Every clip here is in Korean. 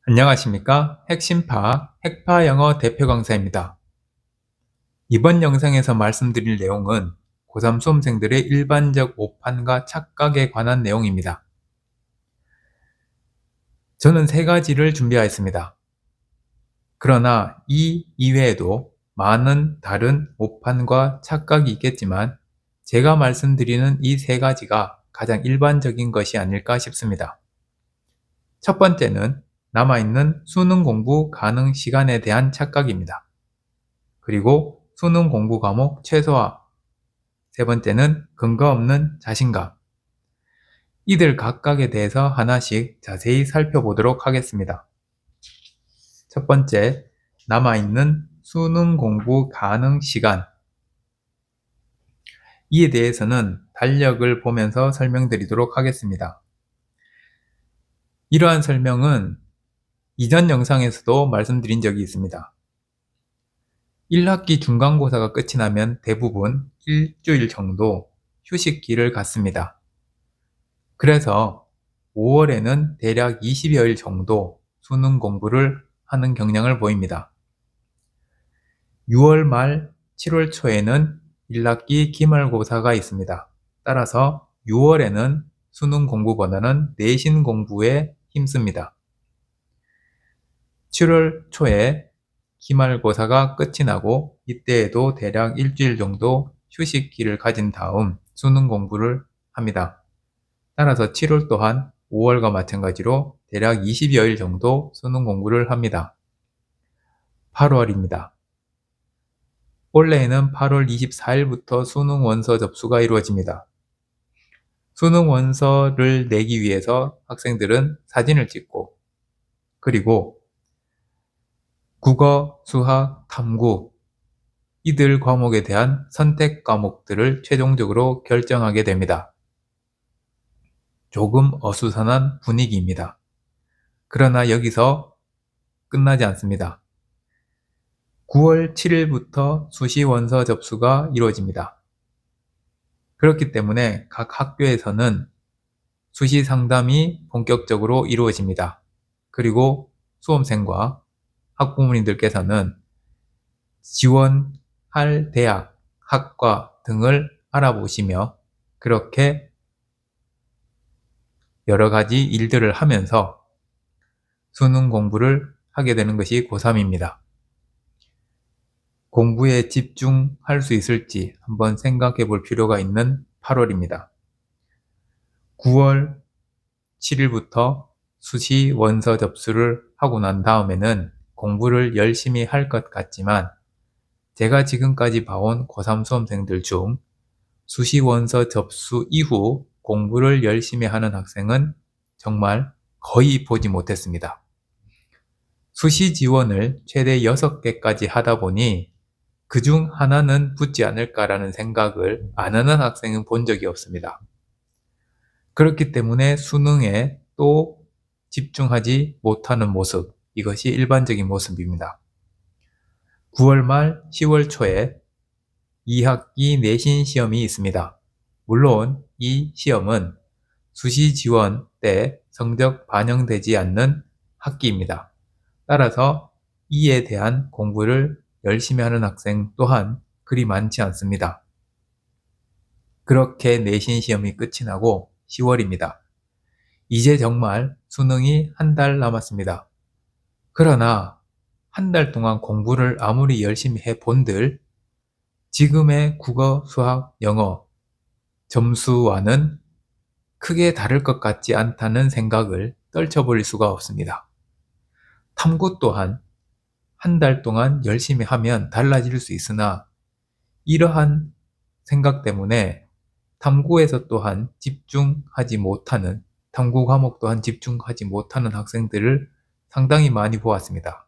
안녕하십니까? 핵심파, 핵파영어 대표 강사입니다. 이번 영상에서 말씀드릴 내용은 고3 수험생들의 일반적 오판과 착각에 관한 내용입니다. 저는 세 가지를 준비하였습니다. 그러나 이 이외에도 많은 다른 오판과 착각이 있겠지만 제가 말씀드리는 이 세 가지가 가장 일반적인 것이 아닐까 싶습니다. 첫 번째는 남아있는 수능 공부 가능 시간에 대한 착각입니다. 그리고 수능 공부 과목 최소화. 세 번째는 근거 없는 자신감. 이들 각각에 대해서 하나씩 자세히 살펴보도록 하겠습니다. 첫 번째, 남아있는 수능 공부 가능 시간. 이에 대해서는 달력을 보면서 설명드리도록 하겠습니다. 이러한 설명은 이전 영상에서도 말씀드린 적이 있습니다. 1학기 중간고사가 끝이 나면 대부분 일주일 정도 휴식기를 갖습니다. 그래서 5월에는 대략 20여일 정도 수능 공부를 하는 경향을 보입니다. 6월 말 7월 초에는 1학기 기말고사가 있습니다. 따라서 6월에는 수능 공부보다는 내신 공부에 힘씁니다. 7월 초에 기말고사가 끝이 나고 이때에도 대략 일주일 정도 휴식기를 가진 다음 수능 공부를 합니다. 따라서 7월 또한 5월과 마찬가지로 대략 20여일 정도 수능 공부를 합니다. 8월입니다. 올해에는 8월 24일부터 수능 원서 접수가 이루어집니다. 수능 원서를 내기 위해서 학생들은 사진을 찍고 그리고 국어, 수학, 탐구 이들 과목에 대한 선택 과목들을 최종적으로 결정하게 됩니다. 조금 어수선한 분위기입니다. 그러나 여기서 끝나지 않습니다. 9월 7일부터 수시 원서 접수가 이루어집니다. 그렇기 때문에 각 학교에서는 수시 상담이 본격적으로 이루어집니다. 그리고 수험생과 학부모님들께서는 지원할 대학, 학과 등을 알아보시며 그렇게 여러 가지 일들을 하면서 수능 공부를 하게 되는 것이 고3입니다. 공부에 집중할 수 있을지 한번 생각해 볼 필요가 있는 8월입니다. 9월 7일부터 수시 원서 접수를 하고 난 다음에는 공부를 열심히 할 것 같지만 제가 지금까지 봐온 고3 수험생들 중 수시 원서 접수 이후 공부를 열심히 하는 학생은 정말 거의 보지 못했습니다. 수시 지원을 최대 6개까지 하다 보니 그중 하나는 붙지 않을까라는 생각을 안 하는 학생은 본 적이 없습니다. 그렇기 때문에 수능에 또 집중하지 못하는 모습, 이것이 일반적인 모습입니다. 9월 말 10월 초에 2학기 내신 시험이 있습니다. 물론 이 시험은 수시 지원 때 성적 반영되지 않는 학기입니다. 따라서 이에 대한 공부를 열심히 하는 학생 또한 그리 많지 않습니다. 그렇게 내신 시험이 끝이 나고 10월입니다. 이제 정말 수능이 한 달 남았습니다. 그러나 한 달 동안 공부를 아무리 열심히 해본들 지금의 국어, 수학, 영어 점수와는 크게 다를 것 같지 않다는 생각을 떨쳐버릴 수가 없습니다. 탐구 또한 한 달 동안 열심히 하면 달라질 수 있으나 이러한 생각 때문에 탐구에서 또한 집중하지 못하는, 탐구 과목 또한 집중하지 못하는 학생들을 상당히 많이 보았습니다.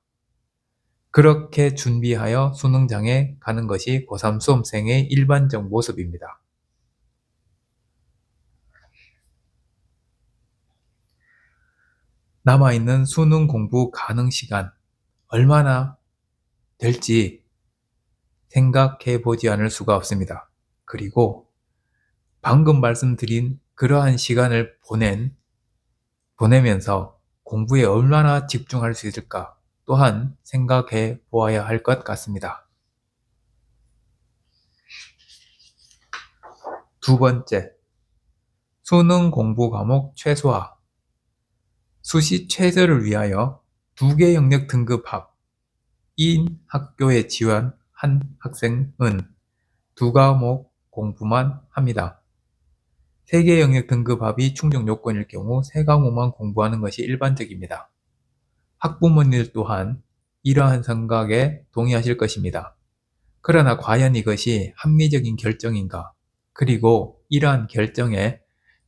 그렇게 준비하여 수능장에 가는 것이 고3 수험생의 일반적 모습입니다. 남아있는 수능 공부 가능 시간 얼마나 될지 생각해 보지 않을 수가 없습니다. 그리고 방금 말씀드린 그러한 시간을 보내면서 공부에 얼마나 집중할 수 있을까 또한 생각해 보아야 할 것 같습니다. 두 번째, 수능 공부 과목 최소화. 수시 최저를 위하여 2개 영역 등급 합인 학교에 지원한 학생은 2과목 공부만 합니다. 3개 영역 등급 합이 충족 요건일 경우 3과목만 공부하는 것이 일반적입니다. 학부모님들 또한 이러한 생각에 동의하실 것입니다. 그러나 과연 이것이 합리적인 결정인가? 그리고 이러한 결정에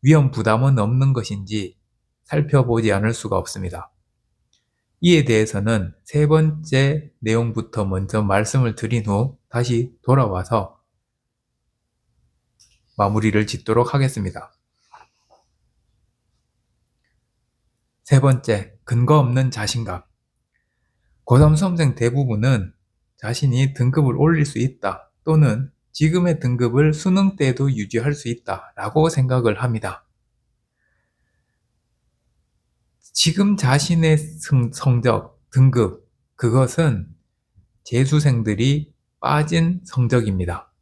위험 부담은 없는 것인지 살펴보지 않을 수가 없습니다. 이에 대해서는 세 번째 내용부터 먼저 말씀을 드린 후 다시 돌아와서 마무리를 짓도록 하겠습니다. 세 번째, 근거 없는 자신감. 고3 수험생 대부분은 자신이 등급을 올릴 수 있다 또는 지금의 등급을 수능 때도 유지할 수 있다 라고 생각을 합니다. 지금 자신의 성적, 등급, 그것은 재수생들이 빠진 성적입니다.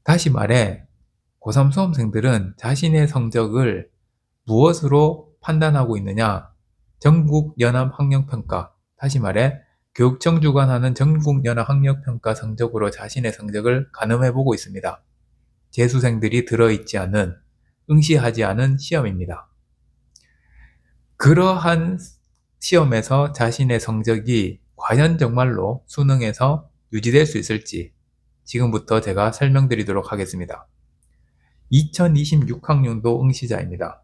다시 말해 고3 수험생들은 자신의 성적을 무엇으로 판단하고 있느냐? 전국연합학력평가, 다시 말해 교육청 주관하는 전국연합학력평가 성적으로 자신의 성적을 가늠해보고 있습니다. 재수생들이 들어있지 않은, 응시하지 않은 시험입니다. 그러한 시험에서 자신의 성적이 과연 정말로 수능에서 유지될 수 있을지 지금부터 제가 설명드리도록 하겠습니다. 2026학년도 응시자입니다.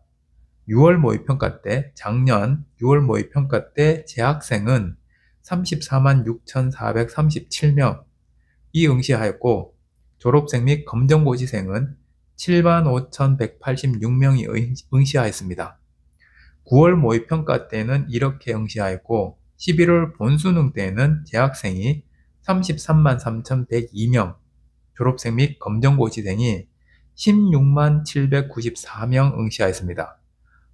6월 모의평가 때, 작년 6월 모의평가 때 재학생은 34만 6,437명이 응시하였고 졸업생 및 검정고시생은 7만 5,186명이 응시하였습니다. 9월 모의평가 때는 이렇게 응시하였고 11월 본수능 때에는 재학생이 33만 3,102명, 졸업생 및 검정고시생이 16만 794명 응시하였습니다.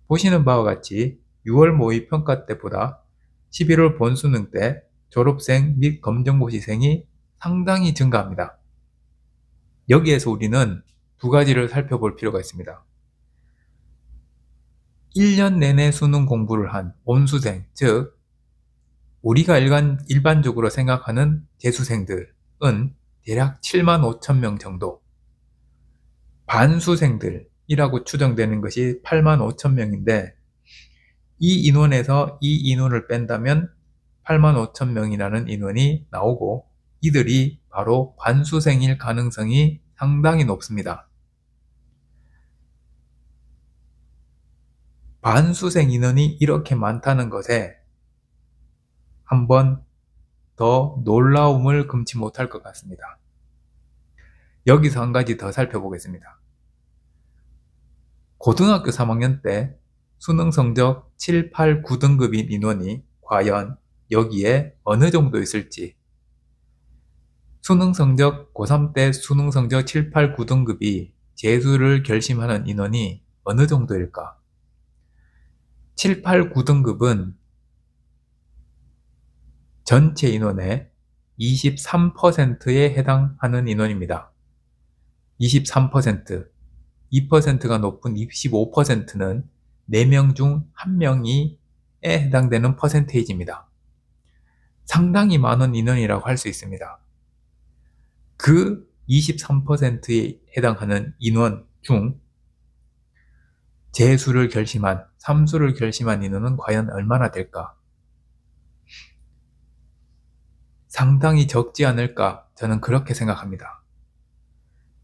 보시는 바와 같이 6월 모의평가 때보다 11월 본수능 때 졸업생 및 검정고시생이 상당히 증가합니다. 여기에서 우리는 두 가지를 살펴볼 필요가 있습니다. 1년 내내 수능 공부를 한 온수생, 즉 우리가 일반적으로 생각하는 재수생들은 대략 7만 5천 명 정도, 반수생들이라고 추정되는 것이 8만 5천 명인데 이 인원에서 이 인원을 뺀다면 8만 5천 명이라는 인원이 나오고 이들이 바로 반수생일 가능성이 상당히 높습니다. 반수생 인원이 이렇게 많다는 것에 한번 더 놀라움을 금치 못할 것 같습니다. 여기서 한 가지 더 살펴보겠습니다. 고등학교 3학년 때 수능 성적 7, 8, 9등급인 인원이 과연 여기에 어느 정도 있을지, 수능 성적 고3 때 수능 성적 7, 8, 9등급이 재수를 결심하는 인원이 어느 정도일까? 7, 8, 9등급은 전체 인원의 23%에 해당하는 인원입니다. 23%, 2%가 높은 25%는 4명 중 1명이 해당되는 퍼센테이지입니다. 상당히 많은 인원이라고 할 수 있습니다. 그 23%에 해당하는 인원 중 재수를 결심한, 삼수를 결심한 인원은 과연 얼마나 될까? 상당히 적지 않을까? 저는 그렇게 생각합니다.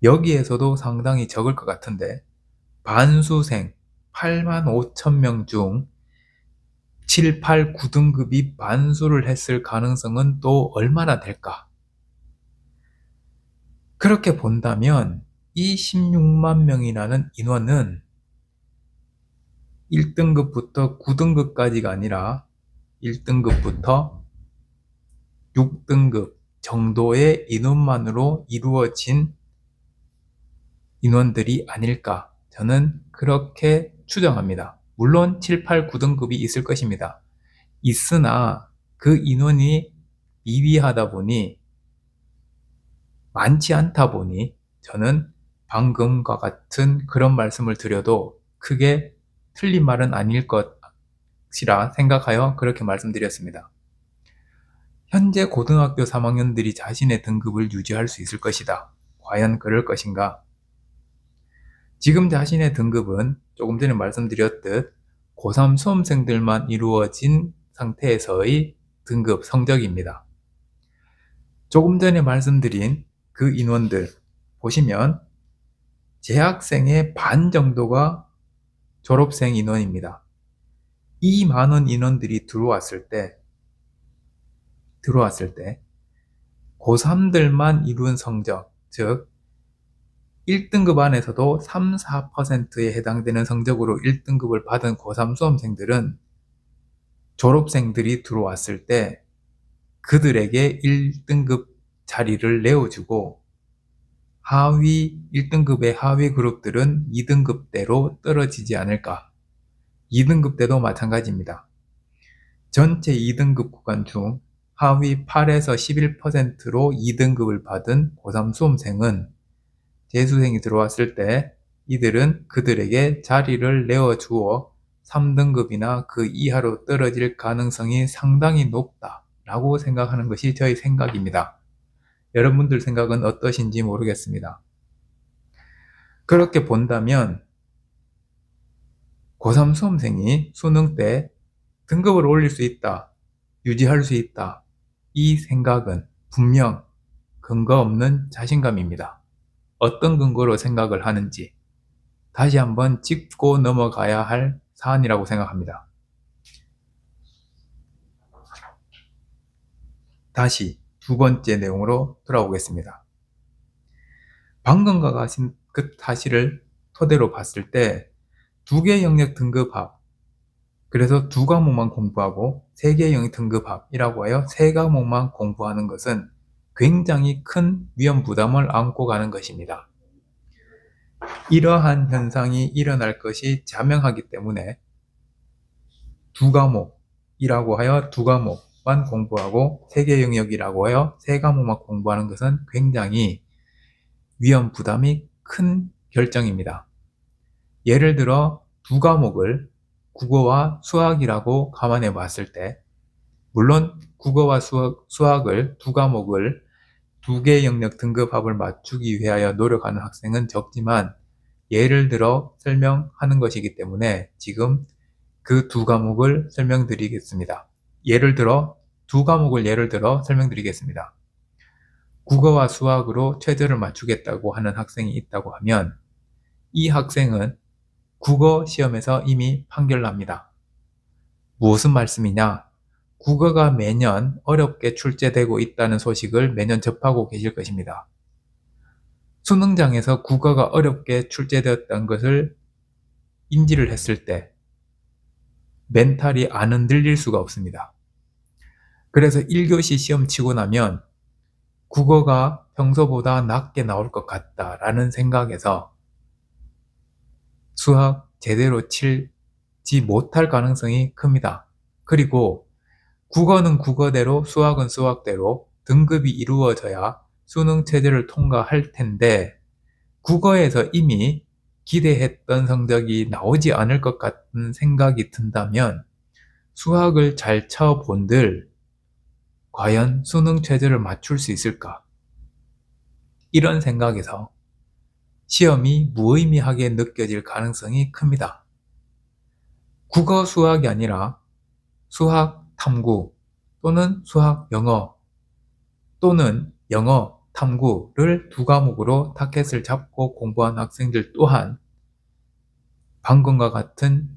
여기에서도 상당히 적을 것 같은데 반수생 8만 5천 명 중 7, 8, 9등급이 반수를 했을 가능성은 또 얼마나 될까? 그렇게 본다면 이 16만 명이라는 인원은 1등급부터 9등급까지가 아니라 1등급부터 6등급 정도의 인원만으로 이루어진 인원들이 아닐까, 저는 그렇게 추정합니다. 물론 7, 8, 9등급이 있을 것입니다. 있으나 그 인원이 미비하다 보니, 많지 않다 보니 저는 방금과 같은 그런 말씀을 드려도 크게 틀린 말은 아닐 것이라 생각하여 그렇게 말씀드렸습니다. 현재 고등학교 3학년들이 자신의 등급을 유지할 수 있을 것이다. 과연 그럴 것인가? 지금 자신의 등급은 조금 전에 말씀드렸듯 고3 수험생들만 이루어진 상태에서의 등급 성적입니다. 조금 전에 말씀드린 그 인원들 보시면 재학생의 반 정도가 졸업생 인원입니다. 이 많은 인원들이 들어왔을 때 고3들만 이룬 성적, 즉 1등급 안에서도 3, 4%에 해당되는 성적으로 1등급을 받은 고3 수험생들은 졸업생들이 들어왔을 때 그들에게 1등급 자리를 내어주고 하위 1등급의 하위 그룹들은 2등급대로 떨어지지 않을까. 2등급대도 마찬가지입니다. 전체 2등급 구간 중 하위 8에서 11%로 2등급을 받은 고3 수험생은 재수생이 들어왔을 때 이들은 그들에게 자리를 내어주어 3등급이나 그 이하로 떨어질 가능성이 상당히 높다라고 생각하는 것이 저의 생각입니다. 여러분들 생각은 어떠신지 모르겠습니다. 그렇게 본다면 고3 수험생이 수능 때 등급을 올릴 수 있다, 유지할 수 있다, 이 생각은 분명 근거 없는 자신감입니다. 어떤 근거로 생각을 하는지 다시 한번 짚고 넘어가야 할 사안이라고 생각합니다. 다시 두 번째 내용으로 돌아오겠습니다. 방금과 같은 그 사실을 토대로 봤을 때 두 개 영역 등급합, 그래서 두 과목만 공부하고 세 개 영역 등급합이라고 하여 세 과목만 공부하는 것은 굉장히 큰 위험 부담을 안고 가는 것입니다. 이러한 현상이 일어날 것이 자명하기 때문에 두 과목이라고 하여 두 과목만 공부하고 세 개 영역이라고 하여 세 과목만 공부하는 것은 굉장히 위험 부담이 큰 결정입니다. 예를 들어 두 과목을 국어와 수학이라고 감안해 봤을 때, 물론 국어와 수학을 두 과목을 두 개 영역 등급합을 맞추기 위하여 노력하는 학생은 적지만 예를 들어 설명하는 것이기 때문에 지금 그 두 과목을 설명드리겠습니다. 두 과목을 예를 들어 설명드리겠습니다. 국어와 수학으로 최저를 맞추겠다고 하는 학생이 있다고 하면 이 학생은 국어 시험에서 이미 판결납니다. 무슨 말씀이냐? 국어가 매년 어렵게 출제되고 있다는 소식을 매년 접하고 계실 것입니다. 수능장에서 국어가 어렵게 출제되었다는 것을 인지를 했을 때 멘탈이 안 흔들릴 수가 없습니다. 그래서 1교시 시험 치고 나면 국어가 평소보다 낮게 나올 것 같다라는 생각에서 수학 제대로 치지 못할 가능성이 큽니다. 그리고 국어는 국어대로 수학은 수학대로 등급이 이루어져야 수능 체제를 통과할 텐데 국어에서 이미 기대했던 성적이 나오지 않을 것 같은 생각이 든다면 수학을 잘 쳐본들 과연 수능 체제를 맞출 수 있을까? 이런 생각에서 시험이 무의미하게 느껴질 가능성이 큽니다. 국어 수학이 아니라 수학 탐구 또는 수학 영어 또는 영어 탐구를 두 과목으로 타겟을 잡고 공부한 학생들 또한 방금과 같은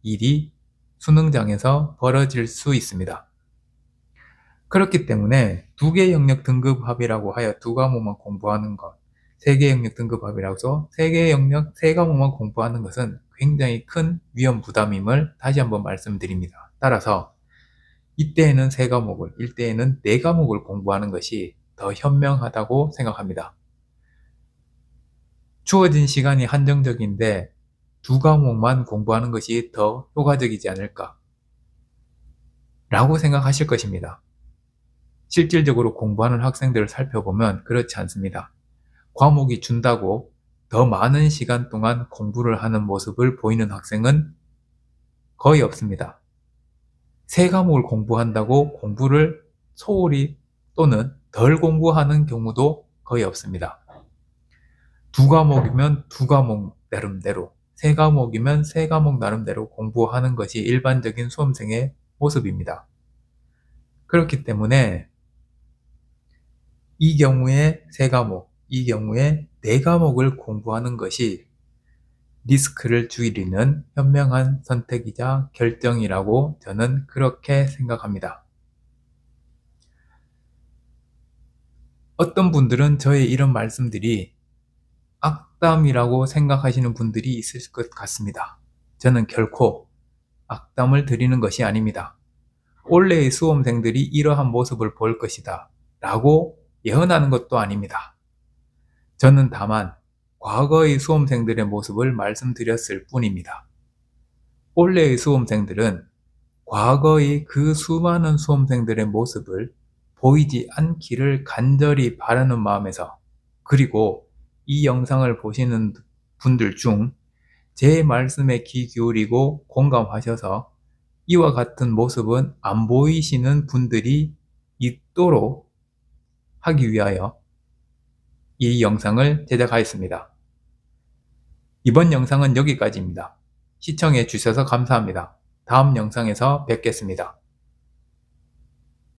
일이 수능장에서 벌어질 수 있습니다. 그렇기 때문에 두 개 영역 등급합이라고 하여 두 과목만 공부하는 것, 세 개 영역 등급합이라고 해서 세 개 영역 세 과목만 공부하는 것은 굉장히 큰 위험 부담임을 다시 한번 말씀드립니다. 따라서 이때에는 세 과목을, 이때에는 네 과목을 공부하는 것이 더 현명하다고 생각합니다. 주어진 시간이 한정적인데 두 과목만 공부하는 것이 더 효과적이지 않을까 라고 생각하실 것입니다. 실질적으로 공부하는 학생들을 살펴보면 그렇지 않습니다. 과목이 준다고 더 많은 시간 동안 공부를 하는 모습을 보이는 학생은 거의 없습니다. 세 과목을 공부한다고 공부를 소홀히 또는 덜 공부하는 경우도 거의 없습니다. 두 과목이면 두 과목 나름대로, 세 과목이면 세 과목 나름대로 공부하는 것이 일반적인 수험생의 모습입니다. 그렇기 때문에 이 경우에 세 과목, 이 경우에 네 과목을 공부하는 것이 리스크를 줄이는 현명한 선택이자 결정이라고 저는 그렇게 생각합니다. 어떤 분들은 저의 이런 말씀들이 악담이라고 생각하시는 분들이 있을 것 같습니다. 저는 결코 악담을 드리는 것이 아닙니다. 올해의 수험생들이 이러한 모습을 볼 것이다 라고 예언하는 것도 아닙니다. 저는 다만 과거의 수험생들의 모습을 말씀드렸을 뿐입니다. 올해의 수험생들은 과거의 그 수많은 수험생들의 모습을 보이지 않기를 간절히 바라는 마음에서, 그리고 이 영상을 보시는 분들 중 제 말씀에 귀 기울이고 공감하셔서 이와 같은 모습은 안 보이시는 분들이 있도록 하기 위하여 이 영상을 제작하였습니다. 이번 영상은 여기까지입니다. 시청해 주셔서 감사합니다. 다음 영상에서 뵙겠습니다.